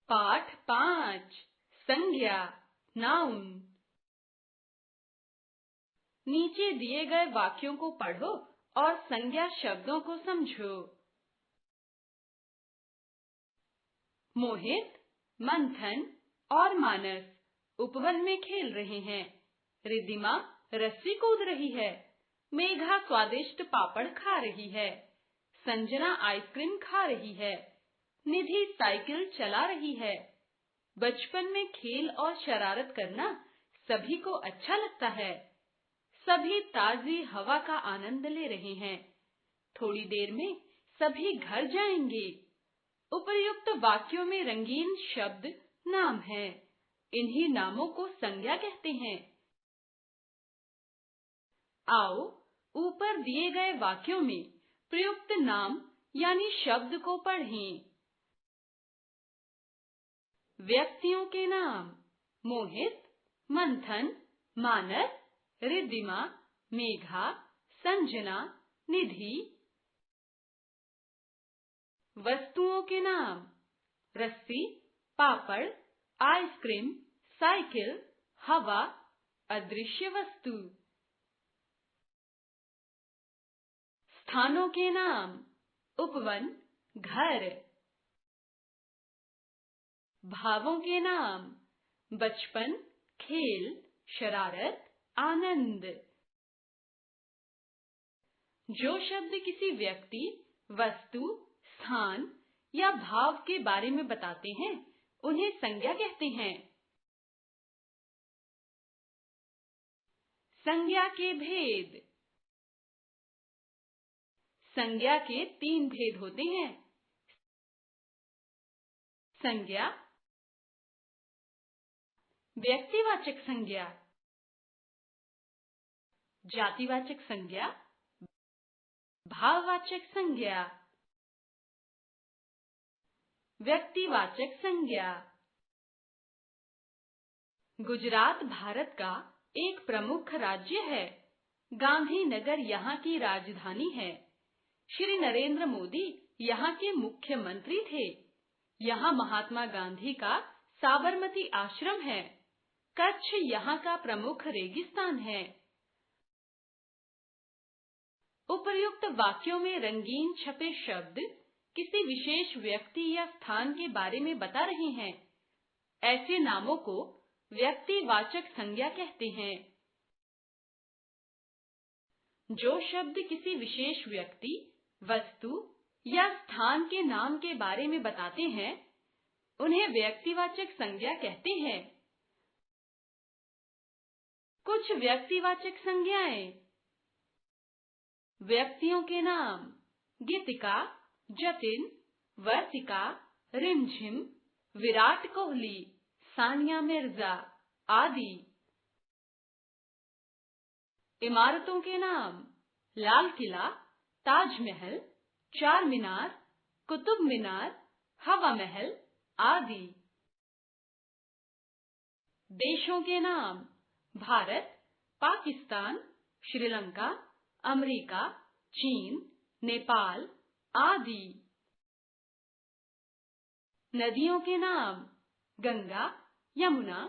पाठ 5 संज्ञा नाउन। नीचे दिए गए वाक्यों को पढ़ो और संज्ञा शब्दों को समझो। मोहित, मंथन और मानस उपवन में खेल रहे हैं। रिद्धिमा रस्सी कूद रही है। मेघा स्वादिष्ट पापड़ खा रही है। संजना आइसक्रीम खा रही है। निधि साइकिल चला रही है। बचपन में खेल और शरारत करना सभी को अच्छा लगता है। सभी ताजी हवा का आनंद ले रहे हैं। थोड़ी देर में सभी घर जाएंगे। उपर्युक्त वाक्यों में रंगीन शब्द नाम हैं। इन्हीं नामों को संज्ञा कहते हैं। आओ ऊपर दिए गए वाक्यों में प्रयुक्त नाम यानी शब्द को पढ़ें। व्यक्तियों के नाम: मोहित, मंथन, मानस, रिद्धिमा, मेघा, संजना, निधि। वस्तुओं के नाम: रस्सी, पापड़, आइसक्रीम, साइकिल, हवा, अदृश्य वस्तु। स्थानों के नाम: उपवन, घर। भावों के नाम: बचपन, खेल, शरारत, आनंद। जो शब्द किसी व्यक्ति, वस्तु, स्थान या भाव के बारे में बताते हैं, उन्हें संज्ञा कहते हैं। संज्ञा के भेद: संज्ञा के 3 भेद होते हैं। संज्ञा, व्यक्तिवाचक संज्ञा, जातिवाचक संज्ञा, भाववाचक संज्ञा। व्यक्तिवाचक संज्ञा। गुजरात भारत का एक प्रमुख राज्य है। गांधीनगर यहाँ की राजधानी है। श्री नरेंद्र मोदी यहाँ के मुख्यमंत्री थे। यहाँ महात्मा गांधी का साबरमती आश्रम है। कच्छ यहाँ का प्रमुख रेगिस्तान है। उपर्युक्त वाक्यों में रंगीन छपे शब्द किसी विशेष व्यक्ति या स्थान के बारे में बता रहे हैं। ऐसे नामों को व्यक्तिवाचक संज्ञा कहते हैं। जो शब्द किसी विशेष व्यक्ति, वस्तु या स्थान के नाम के बारे में बताते हैं, उन्हें व्यक्तिवाचक संज्ञा कहते हैं। कुछ व्यक्तिवाचक संज्ञाएं: व्यक्तियों के नाम: गीतिका, जतिन, वर्तिका, रिमझिम, विराट कोहली, सानिया मिर्जा आदि। इमारतों के नाम: लाल किला, ताजमहल, चार मीनार, कुतुब मीनार, हवा महल आदि। देशों के नाम: भारत, पाकिस्तान, श्रीलंका, अमेरिका, चीन, नेपाल आदि। नदियों के नाम: गंगा, यमुना,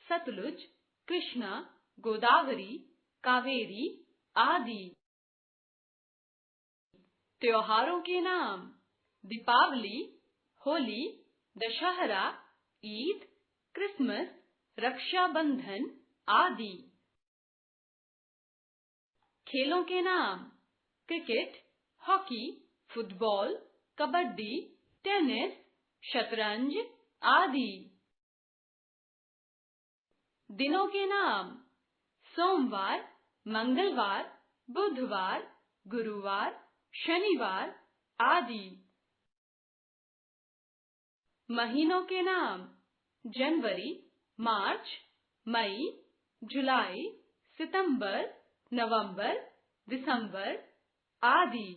सतलुज, कृष्णा, गोदावरी, कावेरी आदि। त्योहारों के नाम: दीपावली, होली, दशहरा, ईद, क्रिसमस, रक्षाबंधन आदि। खेलों के नाम: cricket, hockey, football, kabaddi, tennis, शतरंज आदि। दिनों के नाम: सोमवार, मंगलवार, बुधवार, गुरुवार, शनिवार आदि। महीनों के नाम: जनवरी, मार्च, मई, जुलाई, सितंबर, नवंबर, दिसंबर आदि।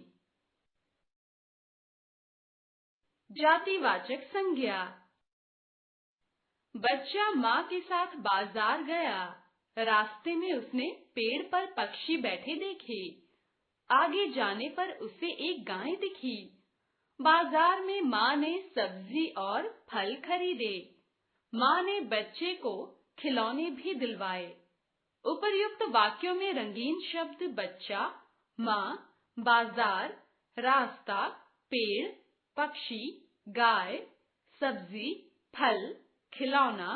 जातिवाचक संज्ञा: बच्चा माँ के साथ बाजार गया। रास्ते में उसने पेड़ पर पक्षी बैठे देखे। आगे जाने पर उसे एक गाय दिखी। बाजार में माँ ने सब्जी और फल खरीदे। माँ ने बच्चे को खिलौने भी दिलवाए। उपर्युक्त वाक्यों में रंगीन शब्द बच्चा, माँ, बाजार, रास्ता, पेड़, पक्षी, गाय, सब्जी, फल, खिलौना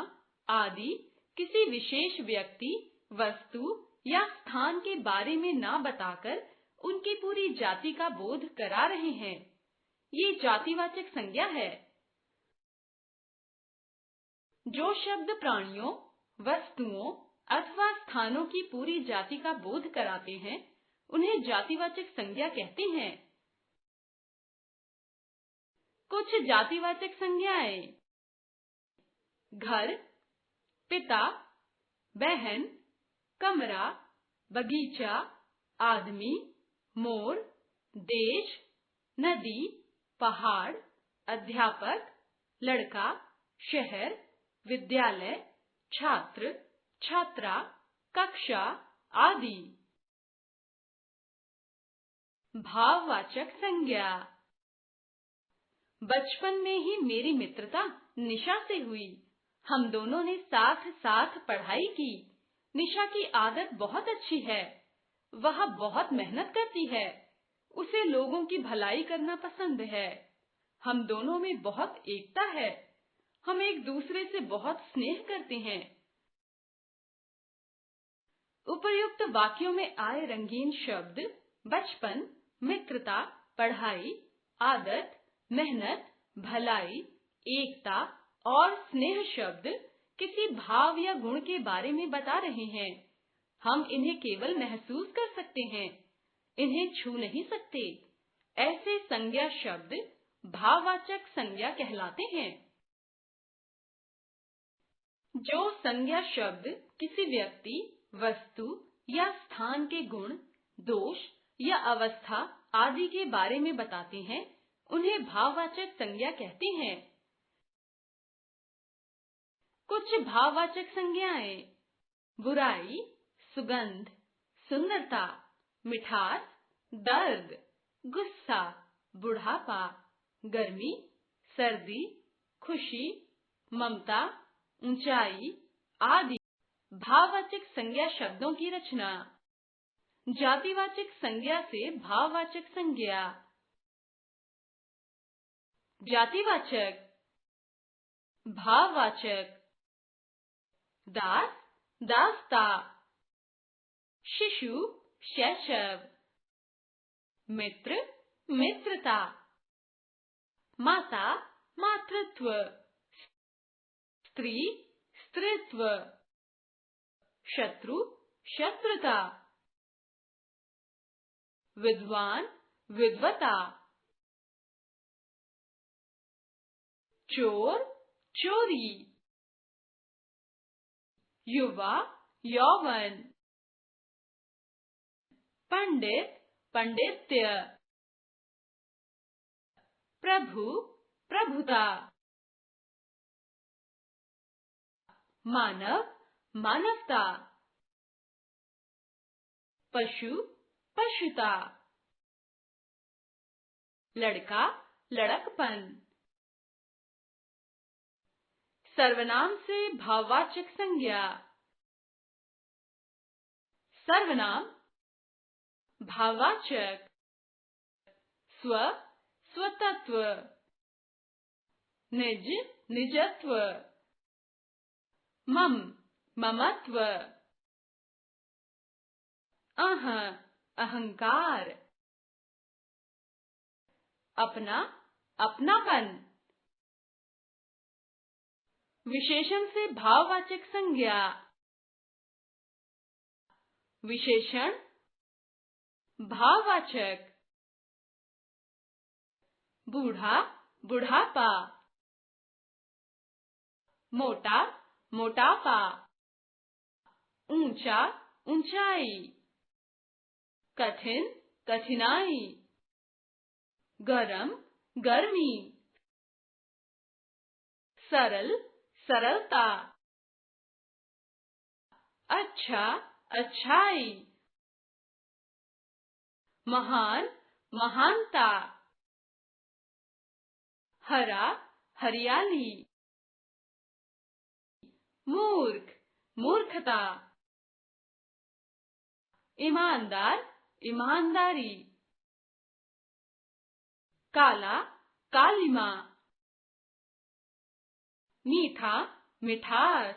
आदि किसी विशेष व्यक्ति, वस्तु या स्थान के बारे में ना बताकर उनकी पूरी जाति का बोध करा रहे हैं। ये जातिवाचक संज्ञा है। जो शब्द प्राणियों, वस्तुओं अथवा स्थानों की पूरी जाति का बोध कराते हैं, उन्हें जातिवाचक संज्ञा कहते हैं। कुछ जातिवाचक संज्ञाएं: घर, पिता, बहन, कमरा, बगीचा, आदमी, मोर, देश, नदी, पहाड़, अध्यापक, लड़का, शहर, विद्यालय, छात्र, छात्रा, कक्षा आदि। भाववाचक संज्ञा: बचपन में ही मेरी मित्रता निशा से हुई। हम दोनों ने साथ साथ पढ़ाई की। निशा की आदत बहुत अच्छी है। वह बहुत मेहनत करती है। उसे लोगों की भलाई करना पसंद है। हम दोनों में बहुत एकता है। हम एक दूसरे से बहुत स्नेह करते हैं। उपर्युक्त वाक्यों में आए रंगीन शब्द बचपन, मित्रता, पढ़ाई, आदत, मेहनत, भलाई, एकता और स्नेह शब्द किसी भाव या गुण के बारे में बता रहे हैं। हम इन्हें केवल महसूस कर सकते हैं, इन्हें छू नहीं सकते। ऐसे संज्ञा शब्द भाववाचक संज्ञा कहलाते हैं। जो संज्ञा शब्द किसी व्यक्ति, वस्तु या स्थान के गुण, दोष या अवस्था आदि के बारे में बताते हैं, उन्हें भाववाचक संज्ञा कहते हैं। कुछ भाववाचक संज्ञाएं: बुराई, सुगंध, सुंदरता, मिठास, दर्द, गुस्सा, बुढ़ापा, गर्मी, सर्दी, खुशी, ममता, ऊंचाई आदि। भाववाचक संज्ञा शब्दों की रचना: जातिवाचक संज्ञा से भाववाचक संज्ञा। जातिवाचक, भाववाचक: दास, दासता, शिशु, शैशव, मित्र, मित्रता, माता, मातृत्व, स्त्री, स्त्रीत्व, शत्रु, शत्रुता, विद्वान, विद्वता, चोर, चोरी, युवा, यौवन, पंडित, पंडित्य, प्रभु, प्रभुता, मानव, मानवता, पशु, पशुता, लड़का, लड़कपन। सर्वनाम से भाववाचक संज्ञा: सर्वनाम, भाववाचक, स्व, स्वतत्व, निज, निजत्व, मम, ममत्व, अह, अहंकार, अपना, अपनापन। विशेषण से भाववाचक संज्ञा: विशेषण, भाववाचक, बूढ़ा, बुढ़ापा, मोटा, मोटापा, ऊंचा, ऊंचाई, कठिन, कठिनाई, गरम, गर्मी, सरल, सरलता, अच्छा, अच्छाई, महान, महानता। हरा, हरियाली। मूर्ख, मूर्खता। ईमानदार, ईमानदारी। काला, कालिमा। मीठा, मिठास।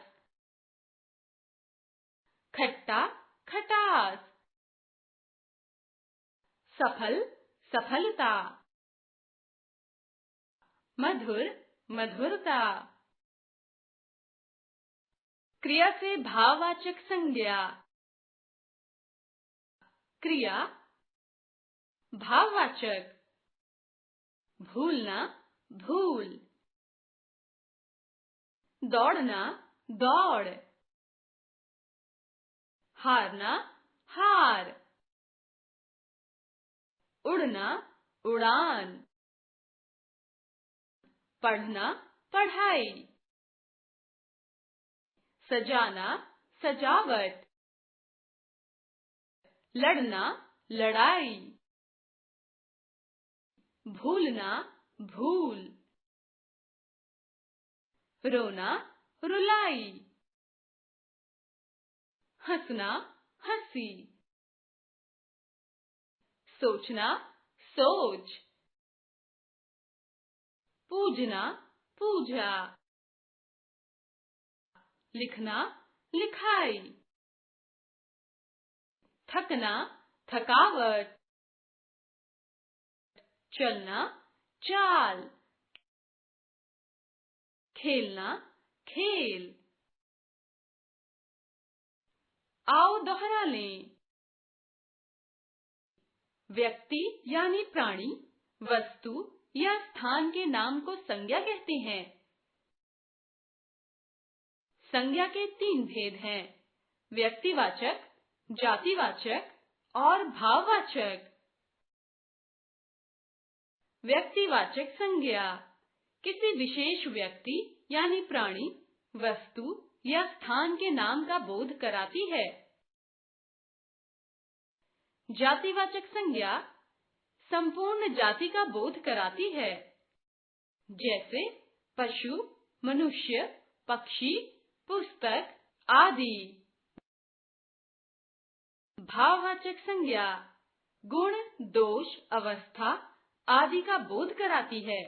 खट्टा, खटास। सफल, सफलता। मधुर, मधुरता। क्रिया से भाववाचक संज्ञा। क्रिया, भाववाचक। भूलना, भूल। दौड़ना, दौड़। हारना, हार। उड़ना, उड़ान। पढ़ना, पढ़ाई। सजाना, सजावट। लड़ना, लड़ाई। भूलना, भूल। रोना, रुलाई। हंसना, हंसी। सोचना, सोच। पूजना, पूजा। लिखना, लिखाई। थकना, थकावट। चलना, चाल। खेलना, खेल। आओ दोहरा लें। व्यक्ति यानी प्राणी, वस्तु या स्थान के नाम को संज्ञा कहते हैं। संज्ञा के 3 भेद हैं: व्यक्तिवाचक, जातिवाचक और भाववाचक। व्यक्तिवाचक संज्ञा किसी विशेष व्यक्ति यानी प्राणी, वस्तु या स्थान के नाम का बोध कराती है। जातिवाचक संज्ञा संपूर्ण जाति का बोध कराती है, जैसे पशु, मनुष्य, पक्षी, पुस्तक आदि। भाववाचक संज्ञा गुण, दोष, अवस्था आदि का बोध कराती है।